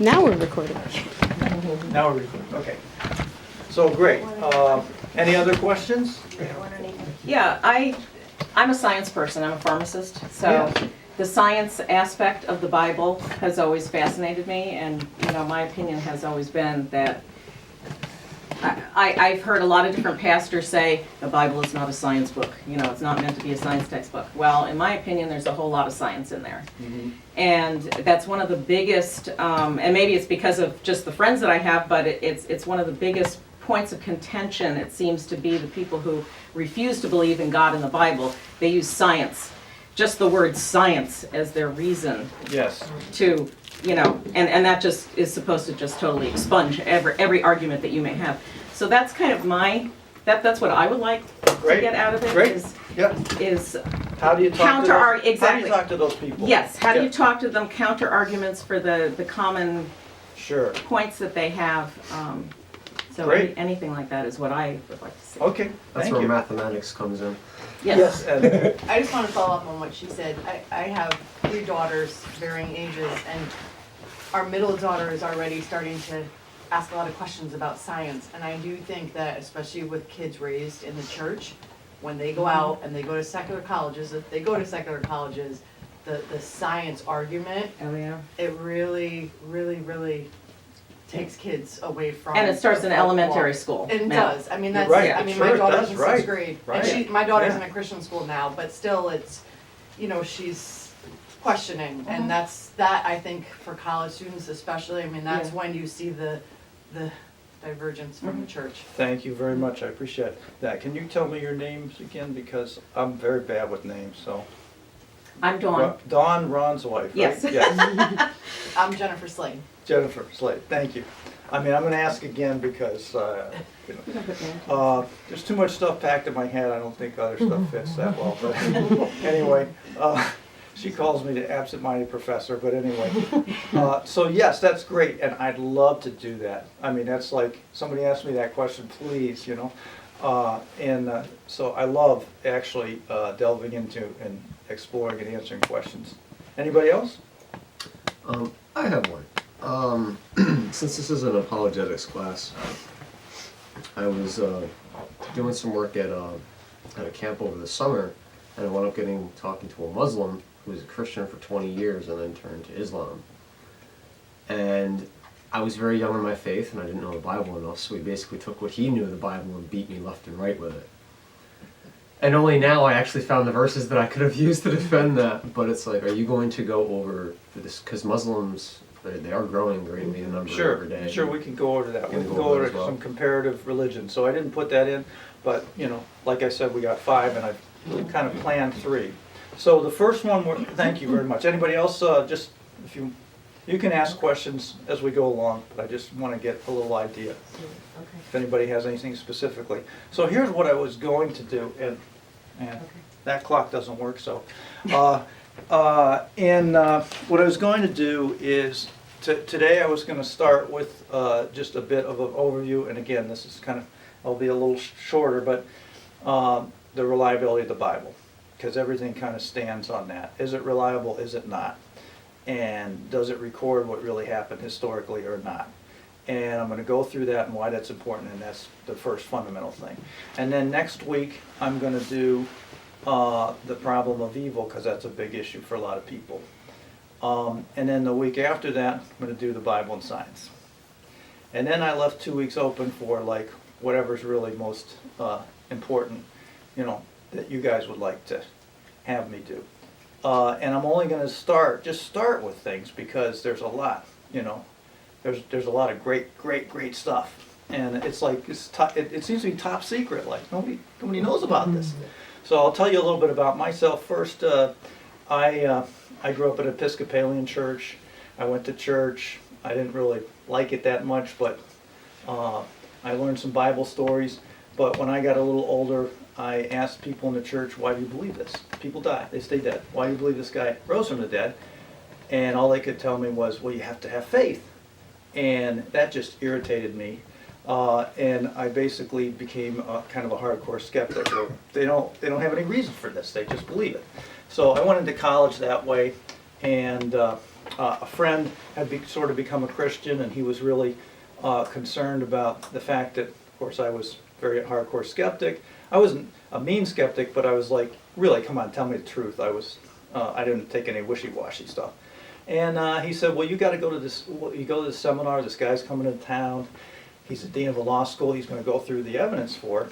Now we're recording. Now we're recording, okay. So great. Any other questions? Yeah, I'm a science person, I'm a pharmacist, so Yeah. the science aspect of the Bible has always fascinated me, and, you know, my opinion has always been that I've heard a lot of different pastors say, the Bible is not a science book, you know, it's not meant to be a science textbook. Well, in my opinion, there's a whole lot of science in there. Mhm. And that's one of the biggest, and maybe it's because of just the friends that I have, but it's one of the biggest points of contention, it seems to be, the people who refuse to believe in God and the Bible. They use science, just the word science, as their reason Yes. to, you know, and that just is supposed to just totally expunge every argument that you may have. So that's kind of that's what I would like to Great. get out of it. Great. Yep. Is How do you talk to those, exactly. How do you talk to those people? Yes, how do Yeah. you talk to them, counter arguments for the common Sure. points that they have. So Great. anything like that is what I would like to see. Okay, That's thank where you. mathematics comes in. Yes. Ed. I just want to follow up on what she said. I have 3 daughters varying ages, and our middle daughter is already starting to ask a lot of questions about science. And I do think that, especially with kids raised in the church, when they go out and they go to secular colleges, if they go to secular colleges, the science argument, Oh, yeah. it really, really, really takes kids away from. And it starts in the elementary folklore. school. It now. does. I mean, You're that's, right. I mean, Sure, my it daughter's does, in right. 6th grade. Right. And my daughter's Yeah. in a Christian school now, but still it's, you know, she's questioning. And that I think for college students especially, I mean, that's Yeah. when you see the divergence from the church. Thank you very much, I appreciate that. Can you tell me your names again, because I'm very bad with names, so. I'm Dawn. Dawn, Ron's wife, right? Yes. Yes. I'm Jennifer Slade. Jennifer Slade, thank you. I mean, I'm gonna ask again because, you know, You can put names. there's too much stuff packed in my head, I don't think other stuff fits that well, but anyway, she calls me the absent-minded professor, but anyway. So yes, that's great, and I'd love to do that. I mean, that's like, somebody asked me that question, please, you know? So I love actually delving into and exploring and answering questions. Anybody else? I have one. Since this is an apologetics class, I was doing some work at a camp over the summer, and I wound up talking to a Muslim who was a Christian for 20 years and then turned to Islam. And I was very young in my faith, and I didn't know the Bible enough, so he basically took what he knew of the Bible and beat me left and right with it. And only now I actually found the verses that I could have used to defend that. But it's like, are you going to go over for this? Because Muslims, they are growing greatly in number every day. Sure, we can go over that. We Can can go go over over as well. some comparative religion. So I didn't put that in, but, you know, like I said, we got 5, and I've kind of planned 3. So the first one, thank you very much. Anybody else, just, if you can ask questions as we go along, but I just want to get a little idea. If anybody has anything specifically. So here's what I was going to do, and that clock doesn't work, so. What I was going to do is, today I was going to start with just a bit of an overview, and again, this is kind of, I'll be a little shorter, but the reliability of the Bible, because everything kind of stands on that. Is it reliable, is it not? And does it record what really happened historically or not? And I'm going to go through that and why that's important, and that's the first fundamental thing. And then next week, I'm going to do the problem of evil, because that's a big issue for a lot of people. And then the week after that, I'm going to do the Bible and science. And then I left 2 weeks open for like whatever's really most important, you know, that you guys would like to have me do. And I'm only going to start with things, because there's a lot, you know. There's a lot of great stuff, and it's like it seems to be top secret. Like nobody knows about this. So I'll tell you a little bit about myself first. I grew up in an Episcopalian church. I went to church. I didn't really like it that much, but I learned some Bible stories. But when I got a little older, I asked people in the church, "Why do you believe this? People die; they stay dead. Why do you believe this guy rose from the dead?" And all they could tell me was, "Well, you have to have faith." And that just irritated me, and I basically became kind of a hardcore skeptic. They don't have any reason for this; they just believe it. So I went into college that way, and a friend had sort of become a Christian, and he was really concerned about the fact that, of course, I was very hardcore skeptic. I wasn't a mean skeptic, but I was like, really, come on, tell me the truth. I didn't take any wishy-washy stuff. And he said, well, you got to go to this. You go to this seminar. This guy's coming to town. He's the dean of a law school. He's going to go through the evidence for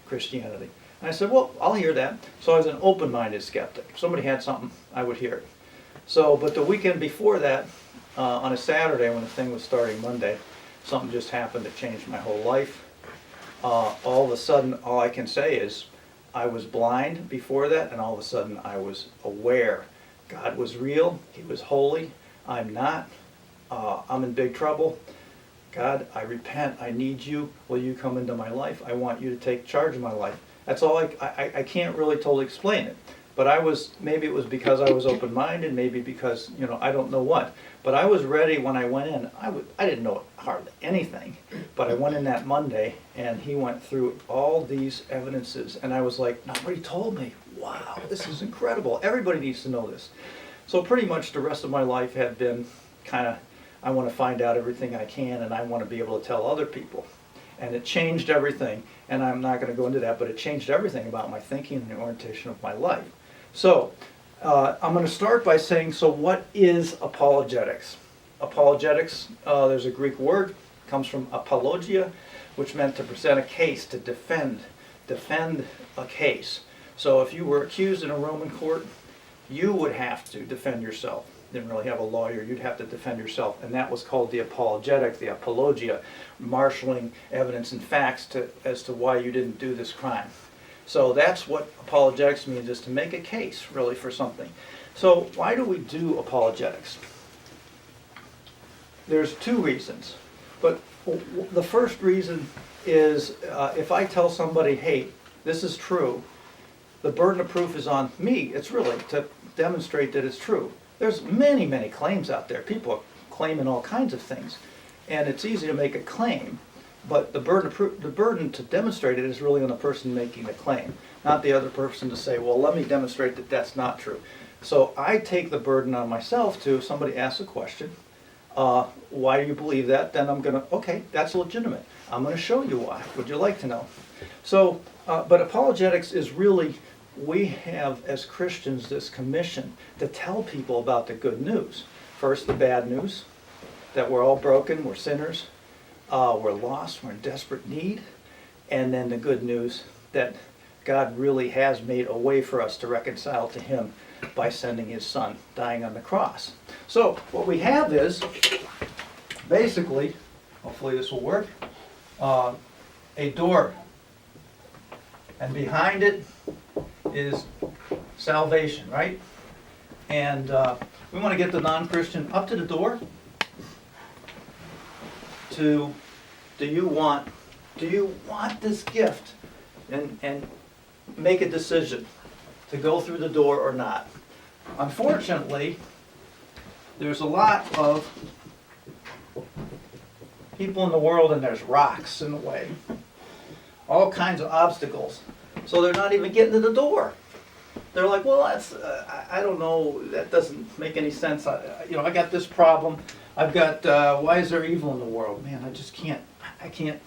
Christianity. And I said, well, I'll hear that. So I was an open-minded skeptic. If somebody had something, I would hear it. So, but the weekend before that, on a Saturday when the thing was starting Monday, something just happened that changed my whole life. All of a sudden, all I can say is I was blind before that, and all of a sudden I was aware. God was real. He was holy. I'm not. I'm in big trouble. God, I repent. I need you. Will you come into my life? I want you to take charge of my life. That's all. I can't really totally explain it. But maybe it was because I was open-minded, maybe because, I don't know what. But I was ready when I went in. I didn't know hardly anything. But I went in that Monday, and he went through all these evidences. And I was like, nobody told me. Wow, this is incredible. Everybody needs to know this. So pretty much the rest of my life had been kind of, I want to find out everything I can, and I want to be able to tell other people. And it changed everything. And I'm not going to go into that, but it changed everything about my thinking and the orientation of my life. So, I'm going to start by saying, so what is apologetics? Apologetics, there's a Greek word, comes from apologia, which meant to present a case, to defend a case. So if you were accused in a Roman court, you would have to defend yourself. Didn't really have a lawyer, you'd have to defend yourself. And that was called the apologetic, the apologia, marshaling evidence and facts as to why you didn't do this crime. So that's what apologetics means, is to make a case, really, for something. So why do we do apologetics? There's two reasons. But the first reason is if I tell somebody, hey, this is true, the burden of proof is on me. It's really to demonstrate that it's true. There's many, many claims out there. People are claiming all kinds of things. And it's easy to make a claim. But the burden to demonstrate it is really on the person making the claim, not the other person to say, well, let me demonstrate that that's not true. So I take the burden on myself to, if somebody asks a question, why do you believe that? Then I'm going to, okay, that's legitimate. I'm going to show you why. Would you like to know? So, but apologetics is really, we have as Christians this commission to tell people about the good news. First, the bad news, that we're all broken, we're sinners. We're lost, we're in desperate need, and then the good news that God really has made a way for us to reconcile to Him by sending His Son, dying on the cross. So what we have is, basically, hopefully this will work, a door, and behind it is salvation, right? And we want to get the non-Christian up to the door. Do you want this gift, and make a decision to go through the door or not. Unfortunately, there's a lot of people in the world, and there's rocks in the way, all kinds of obstacles, so they're not even getting to the door. They're like, well, that's I don't know, that doesn't make any sense. I got this problem. I've got, why is there evil in the world? Man, I can't,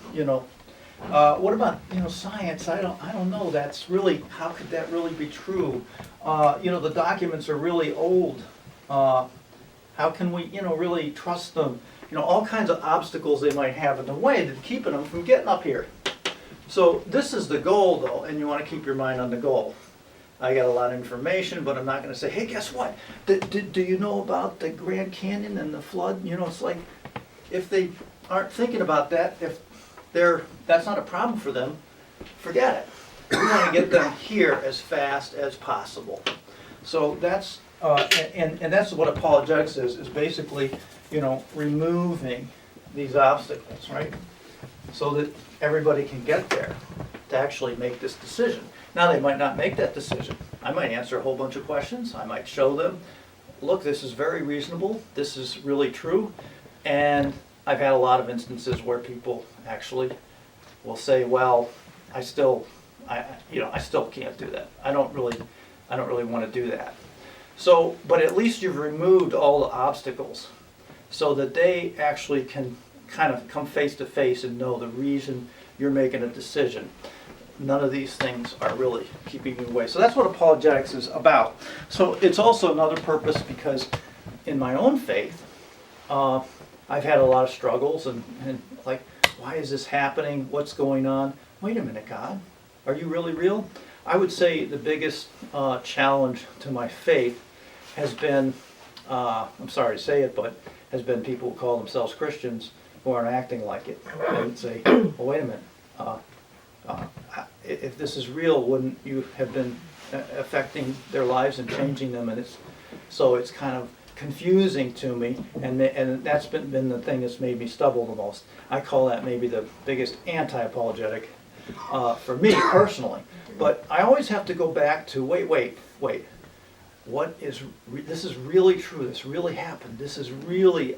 what about, science? I don't know. That's really, how could that really be true? The documents are really old. How can we, really trust them? All kinds of obstacles they might have in the way that's keeping them from getting up here. So this is the goal, though, and you want to keep your mind on the goal. I got a lot of information, but I'm not going to say, hey, guess what? Do you know about the Grand Canyon and the flood? It's like, if they aren't thinking about that, if that's not a problem for them, forget it. We want to get them here as fast as possible. So that's, and that's what apologetics is basically, removing these obstacles, right? So that everybody can get there to actually make this decision. Now, they might not make that decision. I might answer a whole bunch of questions. I might show them, look, this is very reasonable. This is really true. And I've had a lot of instances where people actually will say, well, I still can't do that. I don't really want to do that. So, but at least you've removed all the obstacles so that they actually can kind of come face to face and know the reason you're making a decision. None of these things are really keeping you away. So that's what apologetics is about. So it's also another purpose because in my own faith, I've had a lot of struggles and like, why is this happening? What's going on? Wait a minute, God, are you really real? I would say the biggest challenge to my faith has been, I'm sorry to say it, but has been people who call themselves Christians who aren't acting like it. They would say, well, wait a minute, if this is real, wouldn't you have been affecting their lives and changing them? And so it's kind of confusing to me, and that's been the thing that's made me stumble the most. I call that maybe the biggest anti-apologetic for me personally. But I always have to go back to, wait. What is, this is really true, this really happened, this is really,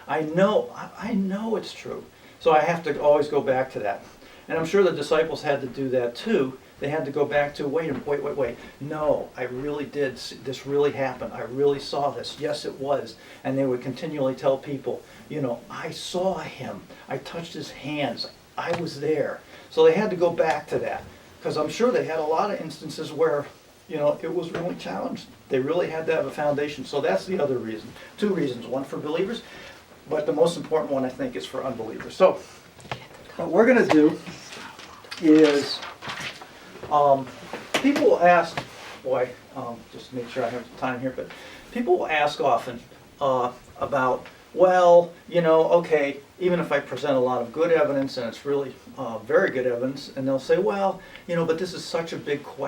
I know it's true. So I have to always go back to that. And I'm sure the disciples had to do that too. They had to go back to, wait, no, I really did, this really happened, I really saw this, yes it was. And they would continually tell people, I saw him, I touched his hands, I was there. So they had to go back to that, because I'm sure they had a lot of instances where, it was really challenged. They really had to have a foundation. So that's the other reason. Two reasons, one for believers, but the most important one I think is for unbelievers. So what we're going to do is, people will ask, just to make sure I have time here, but people will ask often about, well, okay, even if I present a lot of good evidence and it's really very good evidence, and they'll say, well, but this is such a big question.